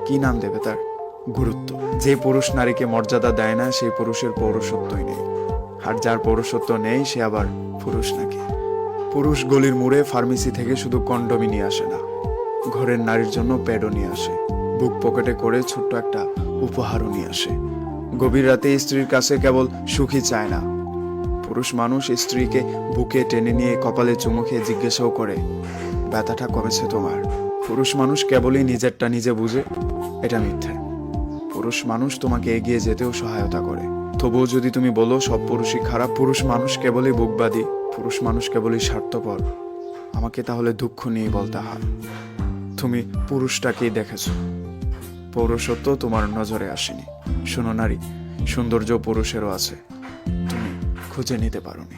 কি নাম দেবে তার? গুরুত্ব। যে পুরুষ নারীকে মর্যাদা দেয় না সেই পুরুষের পৌরুষত্বই নেই, আর যার পৌরুষত্ব নেই সে আবার পুরুষ নাকি? পুরুষ গলির মোড়ে ফার্মেসি থেকে শুধু কন্ডোমই নিয়ে আসে না, ঘরের নারীর জন্য প্যাডও নিয়ে আসে, বুক পকেটে করে ছোট্ট একটা উপহারও নিয়ে আসে। গভীর রাতে স্ত্রীর কাছে কেবল সুখী চায় না, পুরুষ মানুষ স্ত্রীকে বুকে টেনে নিয়ে কপালে চুমু খেয়ে জিজ্ঞাসাও করে, ব্যথাটা কমেছে তোমার? পুরুষ মানুষ কেবলই নিজেরটা নিজে বুঝে, এটা মিথ্যে। পুরুষ মানুষ তোমাকে এগিয়ে যেতেও সহায়তা করে। তবুও যদি তুমি বলো সব পুরুষই খারাপ, পুরুষ মানুষ কেবলই বুকবাদী, পুরুষ মানুষ কেবলই স্বার্থপর, আমাকে তাহলে দুঃখ নিয়ে বলতে হয়, তুমি পুরুষটাকেই দেখেছো, পৌরুষত্ব তোমার নজরে আসেনি। শোনো নারী, সৌন্দর্য পুরুষেরও আছে, তুমি খুঁজে নিতে পারোনি।